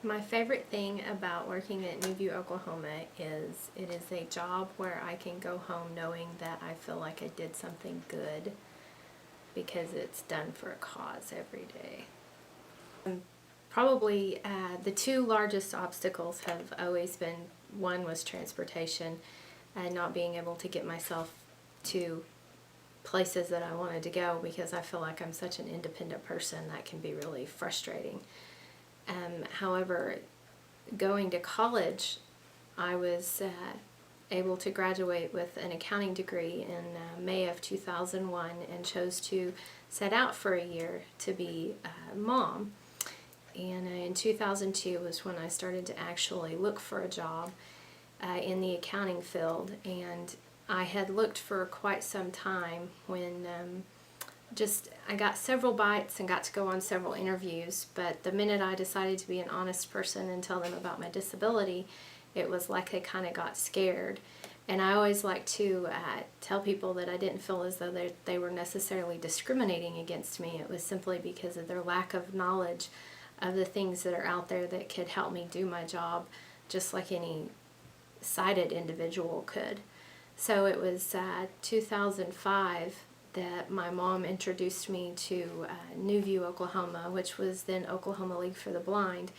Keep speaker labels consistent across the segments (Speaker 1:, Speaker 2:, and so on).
Speaker 1: My favorite thing about working at NewView Oklahoma is it is a job where I can go home knowing that I feel like I did something good because it's done for a cause every day. Probably the two largest obstacles have always been, one was transportation and not being able to get myself to places that I wanted to go because I feel like I'm such an independent person. That can be really frustrating. However, going to college, I was able to graduate with an accounting degree in May of 2001 and chose to set out for a year to be a mom. And in 2002 was when I started to actually look for a job in the accounting field. And I had looked for quite some time when I got several bites and got to go on several interviews, but the minute I decided to be an honest person and tell them about my disability, it was like they kind of got scared. And I always like to tell people that I didn't feel as though they were necessarily discriminating against me. It was simply because of their lack of knowledge of the things that are out there that could help me do my job just like any sighted individual could. So it was 2005 that my mom introduced me to NewView Oklahoma, which was then Oklahoma League for the Blind.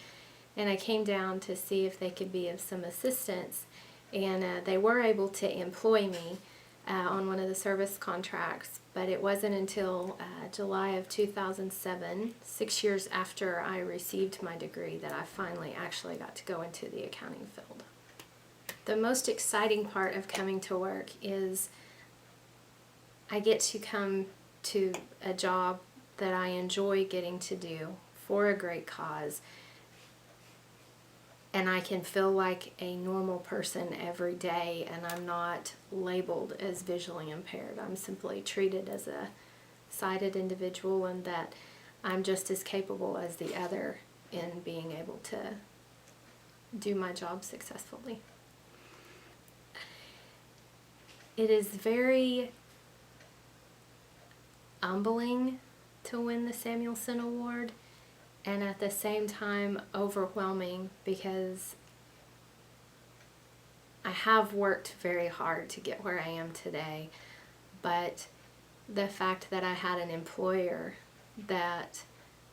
Speaker 1: And I came down to see if they could be of some assistance. And they were able to employ me on one of the service contracts, but it wasn't until July of 2007, 6 years after I received my degree, that I finally actually got to go into the accounting field. The most exciting part of coming to work is I get to come to a job that I enjoy getting to do for a great cause, and I can feel like a normal person every day, and I'm not labeled as visually impaired. I'm simply treated as a sighted individual, and that I'm just as capable as the other in being able to do my job successfully. It is very humbling to win the Samuelson Award, and at the same time overwhelming, because I have worked very hard to get where I am today, but the fact that I had an employer that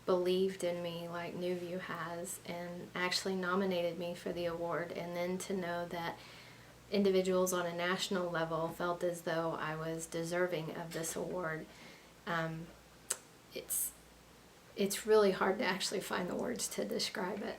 Speaker 1: believed in me like NewView has and actually nominated me for the award, and then to know that individuals on a national level felt as though I was deserving of this award, it's really hard to actually find the words to describe it.